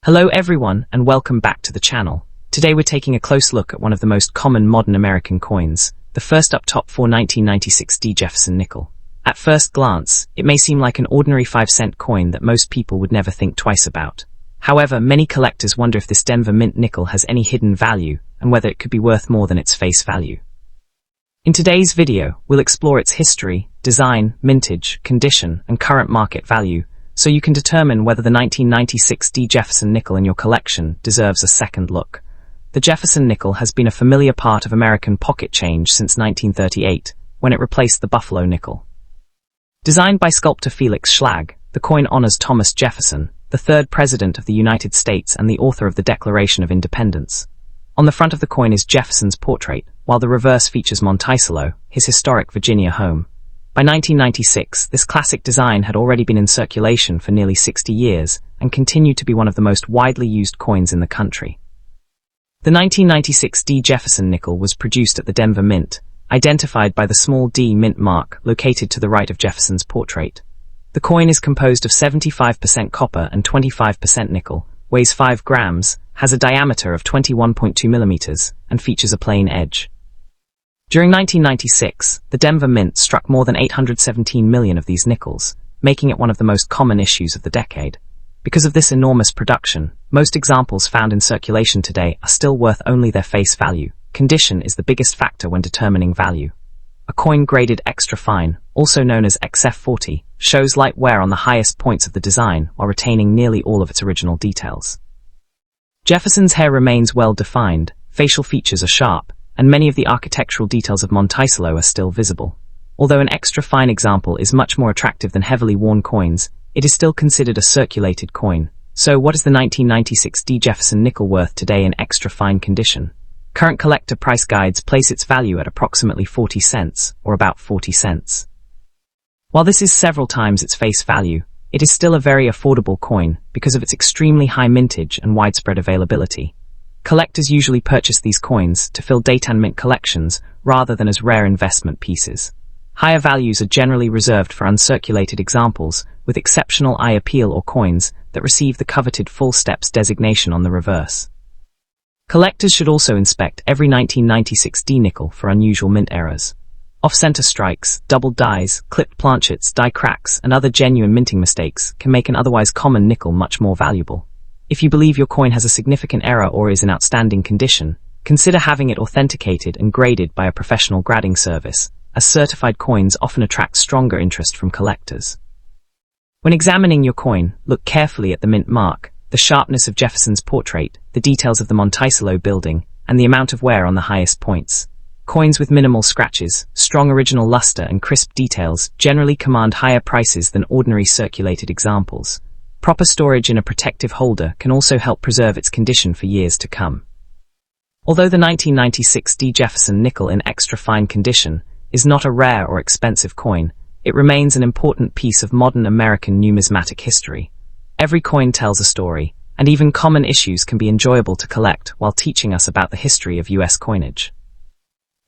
Hello everyone and welcome back to the channel. Today we're taking a close look at one of the most common modern American coins, the first up top for 1996 D. Jefferson nickel. At first glance, it may seem like an ordinary 5-cent coin that most people would never think twice about. However, many collectors wonder if this Denver Mint nickel has any hidden value and whether it could be worth more than its face value. In today's video, we'll explore its history, design, mintage, condition, and current market value, so you can determine whether the 1996 D. Jefferson nickel in your collection deserves a second look. The Jefferson nickel has been a familiar part of American pocket change since 1938, when it replaced the Buffalo nickel. Designed by sculptor Felix Schlag, the coin honors Thomas Jefferson, the third President of the United States and the author of the Declaration of Independence. On the front of the coin is Jefferson's portrait, while the reverse features Monticello, his historic Virginia home. By 1996, this classic design had already been in circulation for nearly 60 years and continued to be one of the most widely used coins in the country. The 1996 D. Jefferson nickel was produced at the Denver Mint, identified by the small D mint mark located to the right of Jefferson's portrait. The coin is composed of 75% copper and 25% nickel, weighs 5 grams, has a diameter of 21.2 millimeters, and features a plain edge. During 1996, the Denver Mint struck more than 817 million of these nickels, making it one of the most common issues of the decade. Because of this enormous production, most examples found in circulation today are still worth only their face value. Condition is the biggest factor when determining value. A coin graded extra fine, also known as XF40, shows light wear on the highest points of the design while retaining nearly all of its original details. Jefferson's hair remains well defined, facial features are sharp, and many of the architectural details of Monticello are still visible. Although an extra fine example is much more attractive than heavily worn coins, it is still considered a circulated coin. So what is the 1996 D. Jefferson nickel worth today in extra fine condition? Current collector price guides place its value at approximately 40 cents, or about 40 cents. While this is several times its face value, it is still a very affordable coin because of its extremely high mintage and widespread availability. Collectors usually purchase these coins to fill date and mint collections rather than as rare investment pieces. Higher values are generally reserved for uncirculated examples with exceptional eye appeal or coins that receive the coveted full steps designation on the reverse. Collectors should also inspect every 1996 D nickel for unusual mint errors. Off-center strikes, doubled dies, clipped planchets, die cracks, and other genuine minting mistakes can make an otherwise common nickel much more valuable. If you believe your coin has a significant error or is in outstanding condition, consider having it authenticated and graded by a professional grading service, as certified coins often attract stronger interest from collectors. When examining your coin, look carefully at the mint mark, the sharpness of Jefferson's portrait, the details of the Monticello building, and the amount of wear on the highest points. Coins with minimal scratches, strong original luster, and crisp details generally command higher prices than ordinary circulated examples. Proper storage in a protective holder can also help preserve its condition for years to come. Although the 1996 D. Jefferson nickel in extra fine condition is not a rare or expensive coin, it remains an important piece of modern American numismatic history. Every coin tells a story, and even common issues can be enjoyable to collect while teaching us about the history of US coinage.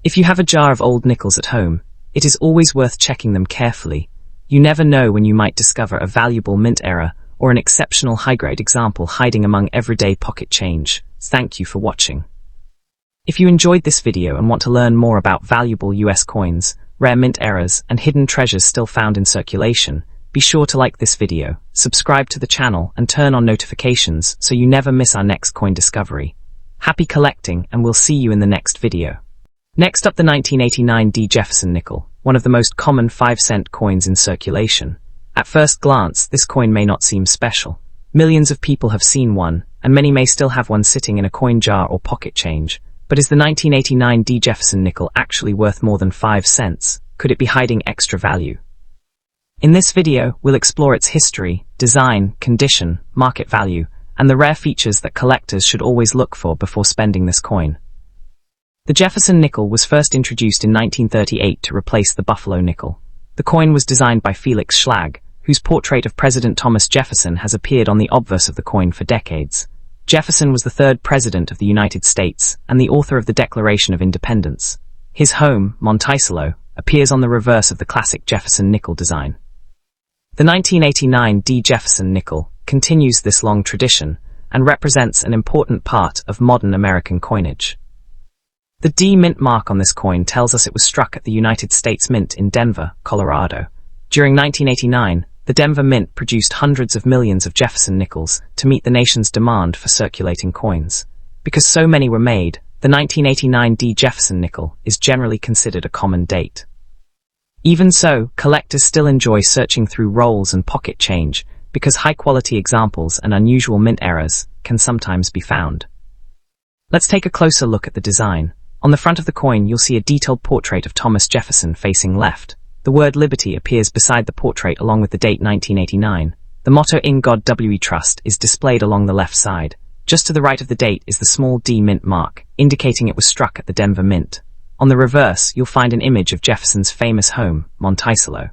If you have a jar of old nickels at home, it is always worth checking them carefully. You never know when you might discover a valuable mint error or an exceptional high-grade example hiding among everyday pocket change. Thank you for watching. If you enjoyed this video and want to learn more about valuable US coins, rare mint errors, and hidden treasures still found in circulation, be sure to like this video, subscribe to the channel, and turn on notifications so you never miss our next coin discovery. Happy collecting, and we'll see you in the next video. Next up, the 1989 D. Jefferson nickel, one of the most common 5-cent coins in circulation. At first glance, this coin may not seem special. Millions of people have seen one, and many may still have one sitting in a coin jar or pocket change. But is the 1989 D. Jefferson nickel actually worth more than 5 cents? Could it be hiding extra value? In this video, we'll explore its history, design, condition, market value, and the rare features that collectors should always look for before spending this coin. The Jefferson nickel was first introduced in 1938 to replace the Buffalo nickel. The coin was designed by Felix Schlag, whose portrait of President Thomas Jefferson has appeared on the obverse of the coin for decades. Jefferson was the third President of the United States and the author of the Declaration of Independence. His home, Monticello, appears on the reverse of the classic Jefferson nickel design. The 1989 D. Jefferson nickel continues this long tradition, and represents an important part of modern American coinage. The D Mint mark on this coin tells us it was struck at the United States Mint in Denver, Colorado. During 1989, the Denver Mint produced hundreds of millions of Jefferson nickels to meet the nation's demand for circulating coins. Because so many were made, the 1989 D Jefferson nickel is generally considered a common date. Even so, collectors still enjoy searching through rolls and pocket change, because high-quality examples and unusual mint errors can sometimes be found. Let's take a closer look at the design. On the front of the coin, you'll see a detailed portrait of Thomas Jefferson facing left. The word Liberty appears beside the portrait along with the date 1989. The motto "In God We Trust" is displayed along the left side. Just to the right of the date is the small D Mint mark, indicating it was struck at the Denver Mint. On the reverse, you'll find an image of Jefferson's famous home, Monticello.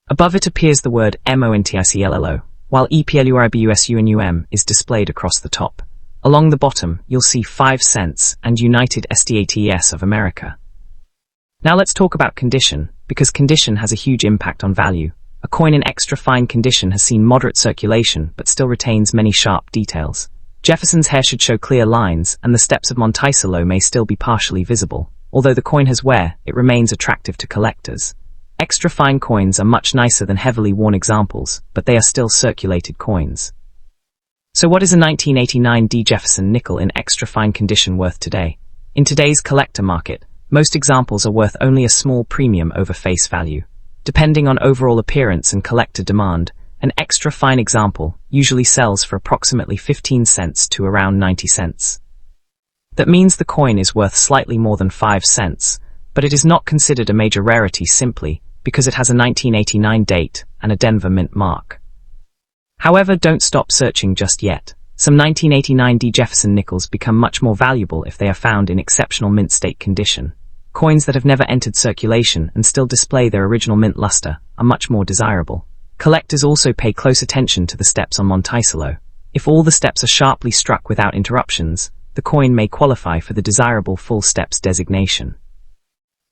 Above it appears the word Monticello, while EPLURIBUSUNUM is displayed across the top. Along the bottom, you'll see 5 cents and United States of America. Now let's talk about condition, because condition has a huge impact on value. A coin in extra fine condition has seen moderate circulation, but still retains many sharp details. Jefferson's hair should show clear lines, and the steps of Monticello may still be partially visible. Although the coin has wear, it remains attractive to collectors. Extra fine coins are much nicer than heavily worn examples, but they are still circulated coins. So what is a 1989 D Jefferson nickel in extra fine condition worth today? In today's collector market, most examples are worth only a small premium over face value. Depending on overall appearance and collector demand, an extra fine example usually sells for approximately 15 cents to around 90 cents. That means the coin is worth slightly more than 5 cents, but it is not considered a major rarity simply because it has a 1989 date and a Denver Mint mark. However, don't stop searching just yet. Some 1989 D Jefferson nickels become much more valuable if they are found in exceptional mint state condition. Coins that have never entered circulation and still display their original mint luster are much more desirable. Collectors also pay close attention to the steps on Monticello. If all the steps are sharply struck without interruptions, the coin may qualify for the desirable full steps designation.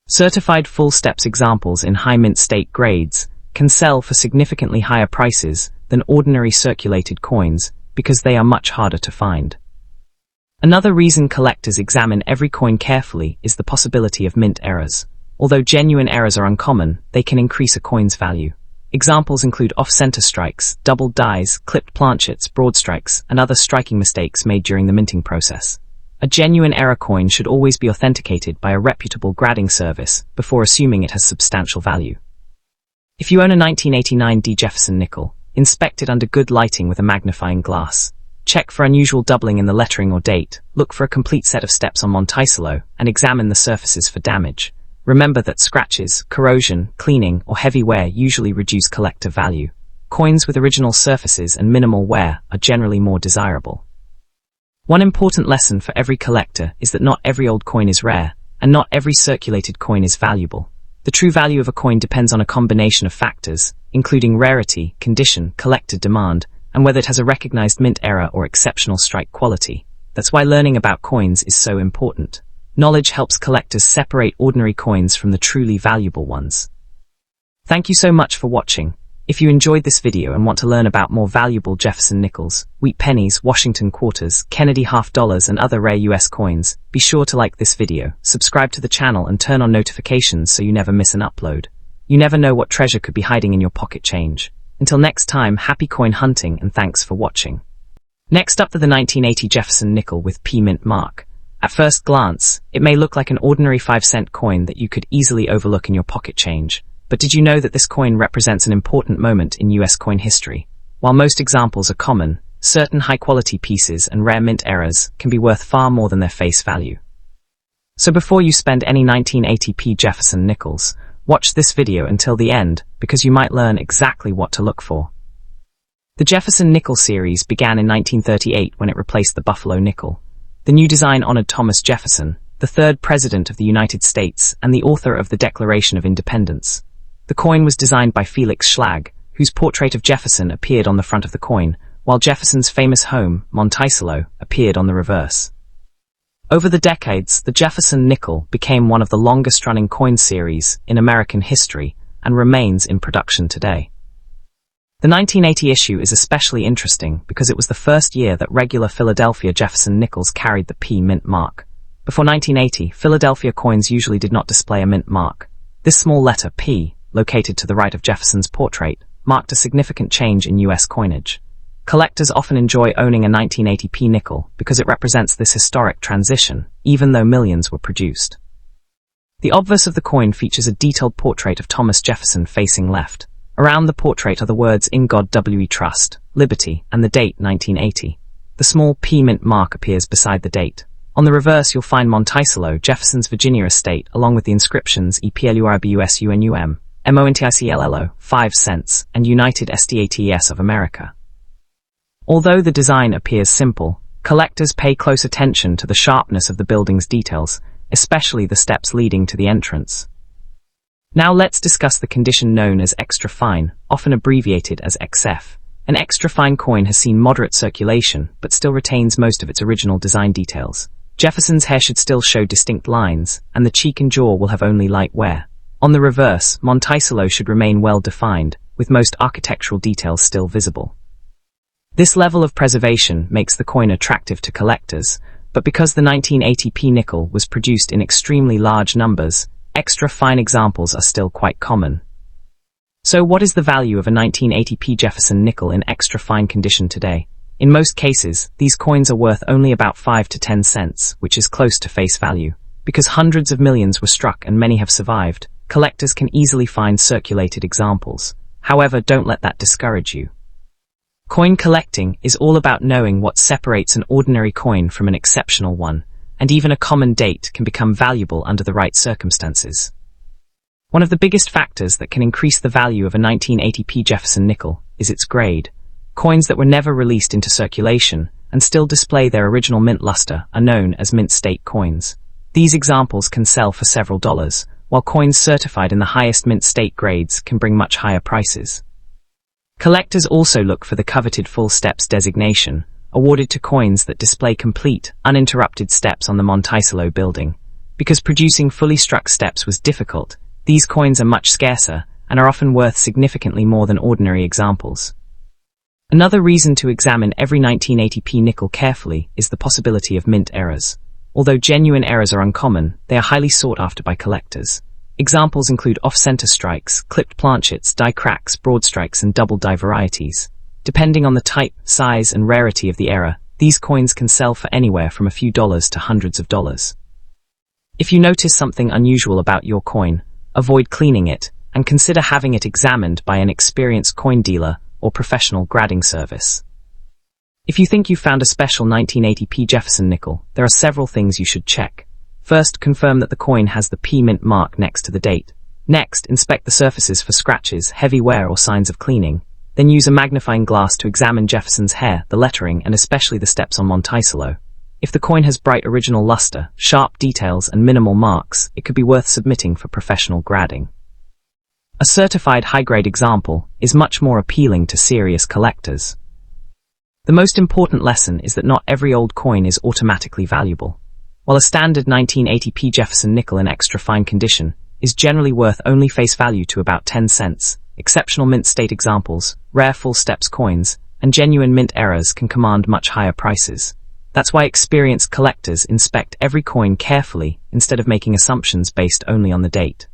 Certified full steps examples in high mint state grades can sell for significantly higher prices than ordinary circulated coins because they are much harder to find. Another reason collectors examine every coin carefully is the possibility of mint errors. Although genuine errors are uncommon, they can increase a coin's value. Examples include off-center strikes, doubled dies, clipped planchets, broad strikes, and other striking mistakes made during the minting process. A genuine error coin should always be authenticated by a reputable grading service before assuming it has substantial value. If you own a 1989 D Jefferson nickel, inspect it under good lighting with a magnifying glass. Check for unusual doubling in the lettering or date, look for a complete set of steps on Monticello, and examine the surfaces for damage. Remember that scratches, corrosion, cleaning, or heavy wear usually reduce collector value. Coins with original surfaces and minimal wear are generally more desirable. One important lesson for every collector is that not every old coin is rare, and not every circulated coin is valuable. The true value of a coin depends on a combination of factors, including rarity, condition, collector demand, and whether it has a recognized mint error or exceptional strike quality. That's why learning about coins is so important. Knowledge helps collectors separate ordinary coins from the truly valuable ones. Thank you so much for watching. If you enjoyed this video and want to learn about more valuable Jefferson nickels, wheat pennies, Washington quarters, Kennedy half dollars, and other rare US coins, be sure to like this video, subscribe to the channel, and turn on notifications so you never miss an upload. You never know what treasure could be hiding in your pocket change. Until next time, happy coin hunting and thanks for watching. Next up, the 1980 Jefferson nickel with P Mint mark. At first glance, it may look like an ordinary 5-cent coin that you could easily overlook in your pocket change. But did you know that this coin represents an important moment in US coin history? While most examples are common, certain high-quality pieces and rare mint errors can be worth far more than their face value. So before you spend any 1980 P Jefferson nickels, watch this video until the end, because you might learn exactly what to look for. The Jefferson nickel series began in 1938 when it replaced the Buffalo nickel. The new design honored Thomas Jefferson, the third President of the United States and the author of the Declaration of Independence. The coin was designed by Felix Schlag, whose portrait of Jefferson appeared on the front of the coin, while Jefferson's famous home, Monticello, appeared on the reverse. Over the decades, the Jefferson nickel became one of the longest-running coin series in American history and remains in production today. The The 1980 issue is especially interesting because it was the first year that regular Philadelphia Jefferson nickels carried the P mint mark. Before 1980, Philadelphia coins usually did not display a mint mark. This small letter P, located to the right of Jefferson's portrait, marked a significant change in U.S. coinage. Collectors often enjoy owning a 1980 P nickel because it represents this historic transition, even though millions were produced. The obverse of the coin features a detailed portrait of Thomas Jefferson facing left. Around the portrait are the words "In God We Trust," "Liberty," and the date 1980. The small P mint mark appears beside the date. On the reverse you'll find Monticello, Jefferson's Virginia estate, along with the inscriptions EPLURBUSUNUM, MONTICLLO, 5 cents, and United States of America. Although the design appears simple, collectors pay close attention to the sharpness of the building's details, especially the steps leading to the entrance. Now let's discuss the condition known as extra fine, often abbreviated as XF. An extra fine coin has seen moderate circulation, but still retains most of its original design details. Jefferson's hair should still show distinct lines, and the cheek and jaw will have only light wear. On the reverse, Monticello should remain well defined, with most architectural details still visible. This level of preservation makes the coin attractive to collectors, but because the 1980 P nickel was produced in extremely large numbers, extra fine examples are still quite common. So what is the value of a 1980 P Jefferson nickel in extra fine condition today? In most cases, these coins are worth only about 5 to 10 cents, which is close to face value. Because hundreds of millions were struck and many have survived, collectors can easily find circulated examples. However, don't let that discourage you. Coin collecting is all about knowing what separates an ordinary coin from an exceptional one, and even a common date can become valuable under the right circumstances. One of the biggest factors that can increase the value of a 1980 P Jefferson nickel is its grade. Coins that were never released into circulation and still display their original mint luster are known as mint state coins. These examples can sell for several dollars, while coins certified in the highest mint state grades can bring much higher prices. Collectors also look for the coveted full steps designation, awarded to coins that display complete, uninterrupted steps on the Monticello building. Because producing fully struck steps was difficult, these coins are much scarcer and are often worth significantly more than ordinary examples. Another reason to examine every 1980 P nickel carefully is the possibility of mint errors. Although genuine errors are uncommon, they are highly sought after by collectors. Examples include off-center strikes, clipped planchets, die cracks, broad strikes, and double die varieties. Depending on the type, size, and rarity of the error, these coins can sell for anywhere from a few dollars to hundreds of dollars. If you notice something unusual about your coin, avoid cleaning it, and consider having it examined by an experienced coin dealer or professional grading service. If you think you found a special 1980 P Jefferson nickel, there are several things you should check. First, confirm that the coin has the P mint mark next to the date. Next, inspect the surfaces for scratches, heavy wear, or signs of cleaning. Then use a magnifying glass to examine Jefferson's hair, the lettering, and especially the steps on Monticello. If the coin has bright original luster, sharp details, and minimal marks, it could be worth submitting for professional grading. A certified high-grade example is much more appealing to serious collectors. The most important lesson is that not every old coin is automatically valuable. While a standard 1980 P Jefferson nickel in extra fine condition is generally worth only face value to about 10 cents, exceptional mint state examples, rare full steps coins, and genuine mint errors can command much higher prices. That's why experienced collectors inspect every coin carefully instead of making assumptions based only on the date.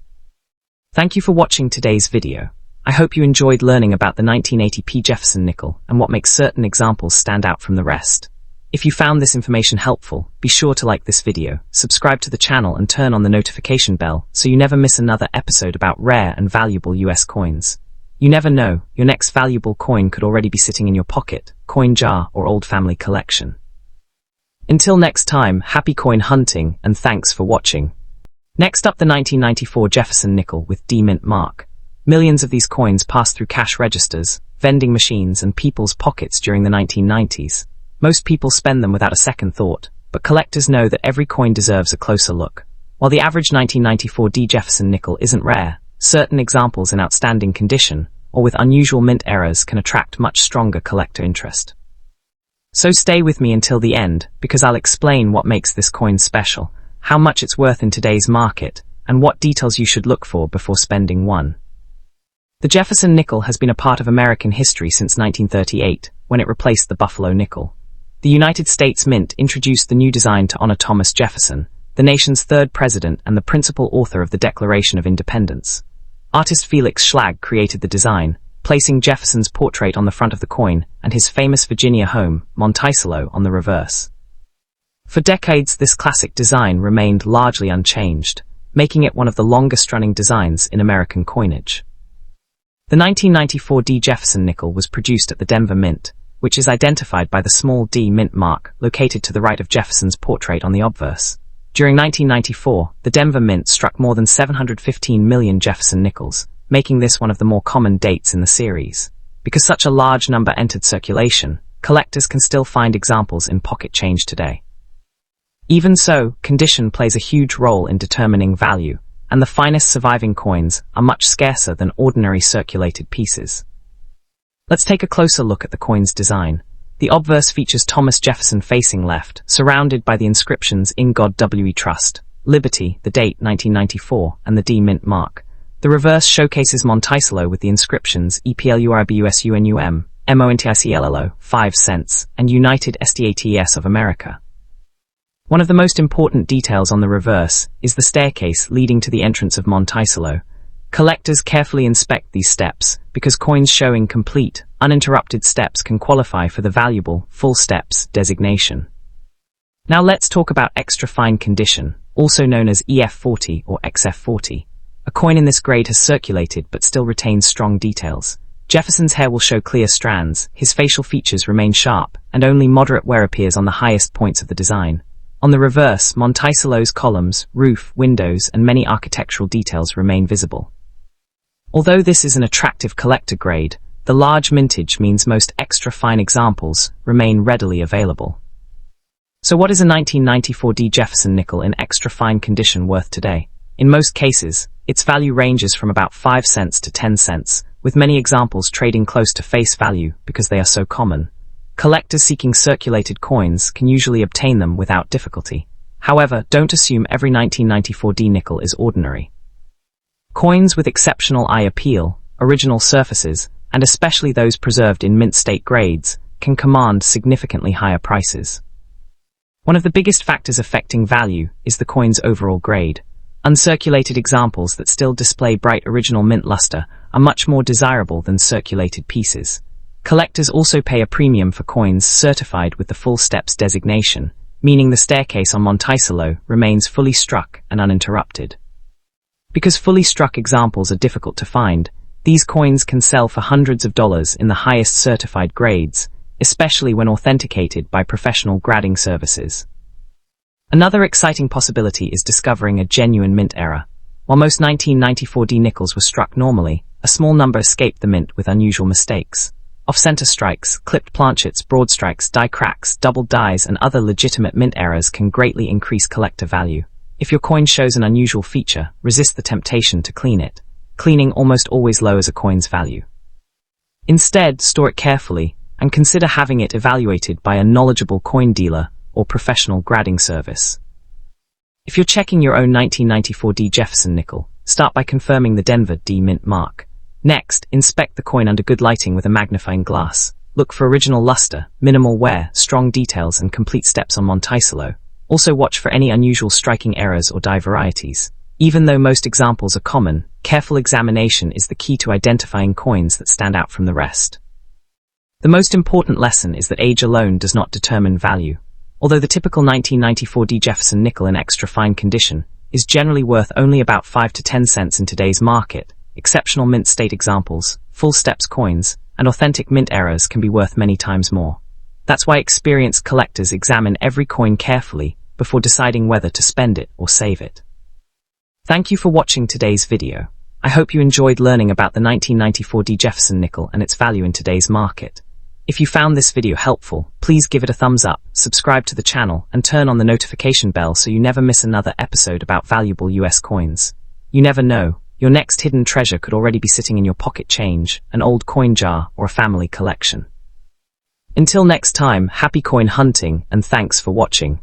Thank you for watching today's video. I hope you enjoyed learning about the 1980 P Jefferson nickel and what makes certain examples stand out from the rest. If you found this information helpful, be sure to like this video, subscribe to the channel, and turn on the notification bell so you never miss another episode about rare and valuable US coins. You never know, your next valuable coin could already be sitting in your pocket, coin jar, or old family collection. Until next time, happy coin hunting, and thanks for watching. Next up, the 1994 Jefferson nickel with D mint mark. Millions of these coins passed through cash registers, vending machines, and people's pockets during the 1990s. Most people spend them without a second thought, but collectors know that every coin deserves a closer look. While the average 1994 D Jefferson nickel isn't rare, certain examples in outstanding condition, or with unusual mint errors, can attract much stronger collector interest. So stay with me until the end, because I'll explain what makes this coin special, how much it's worth in today's market, and what details you should look for before spending one. The Jefferson nickel has been a part of American history since 1938, when it replaced the Buffalo nickel. The United States Mint introduced the new design to honor Thomas Jefferson, the nation's third president and the principal author of the Declaration of Independence. Artist Felix Schlag created the design, placing Jefferson's portrait on the front of the coin and his famous Virginia home, Monticello, on the reverse. For decades, this classic design remained largely unchanged, making it one of the longest-running designs in American coinage. The 1994 D. Jefferson nickel was produced at the Denver Mint, which is identified by the small D mint mark located to the right of Jefferson's portrait on the obverse. During 1994, the Denver Mint struck more than 715 million Jefferson nickels, making this one of the more common dates in the series. Because such a large number entered circulation, collectors can still find examples in pocket change today. Even so, condition plays a huge role in determining value, and the finest surviving coins are much scarcer than ordinary circulated pieces. Let's take a closer look at the coin's design. The obverse features Thomas Jefferson facing left, surrounded by the inscriptions "In God We Trust," "Liberty," the date 1994, and the D mint mark. The reverse showcases Monticello with the inscriptions "EPLURBUSUNUM," "MONTICLLO," 5 cents, and "United States of America." One of the most important details on the reverse is the staircase leading to the entrance of Monticello. Collectors carefully inspect these steps, because coins showing complete, uninterrupted steps can qualify for the valuable, full steps designation. Now let's talk about extra fine condition, also known as EF40 or XF40. A coin in this grade has circulated but still retains strong details. Jefferson's hair will show clear strands, his facial features remain sharp, and only moderate wear appears on the highest points of the design. On the reverse, Monticello's columns, roof, windows, and many architectural details remain visible. Although this is an attractive collector grade, the large mintage means most extra fine examples remain readily available. So what is a 1994 D. Jefferson nickel in extra fine condition worth today? In most cases, its value ranges from about 5 cents to 10 cents, with many examples trading close to face value because they are so common. Collectors seeking circulated coins can usually obtain them without difficulty. However, don't assume every 1994 D nickel is ordinary. Coins with exceptional eye appeal, original surfaces, and especially those preserved in mint state grades, can command significantly higher prices. One of the biggest factors affecting value is the coin's overall grade. Uncirculated examples that still display bright original mint luster are much more desirable than circulated pieces. Collectors also pay a premium for coins certified with the full steps designation, meaning the staircase on Monticello remains fully struck and uninterrupted. Because fully struck examples are difficult to find, these coins can sell for hundreds of dollars in the highest certified grades, especially when authenticated by professional grading services. Another exciting possibility is discovering a genuine mint error. While most 1994 D nickels were struck normally, a small number escaped the mint with unusual mistakes. Off-center strikes, clipped planchets, broad strikes, die cracks, double dies, and other legitimate mint errors can greatly increase collector value. If your coin shows an unusual feature, resist the temptation to clean it. Cleaning almost always lowers a coin's value. Instead, store it carefully, and consider having it evaluated by a knowledgeable coin dealer or professional grading service. If you're checking your own 1994 D. Jefferson nickel, start by confirming the Denver D mint mark. Next, inspect the coin under good lighting with a magnifying glass. Look for original luster, minimal wear, strong details, and complete steps on Monticello. Also watch for any unusual striking errors or die varieties. Even though most examples are common, careful examination is the key to identifying coins that stand out from the rest. The most important lesson is that age alone does not determine value. Although the typical 1994 D. Jefferson nickel in extra fine condition is generally worth only about 5 to 10 cents in today's market, exceptional mint state examples, full steps coins, and authentic mint errors can be worth many times more. That's why experienced collectors examine every coin carefully before deciding whether to spend it or save it. Thank you for watching today's video. I hope you enjoyed learning about the 1994 D. Jefferson nickel and its value in today's market. If you found this video helpful, please give it a thumbs up, subscribe to the channel, and turn on the notification bell so you never miss another episode about valuable US coins. You never know, your next hidden treasure could already be sitting in your pocket change, an old coin jar, or a family collection. Until next time, happy coin hunting, and thanks for watching.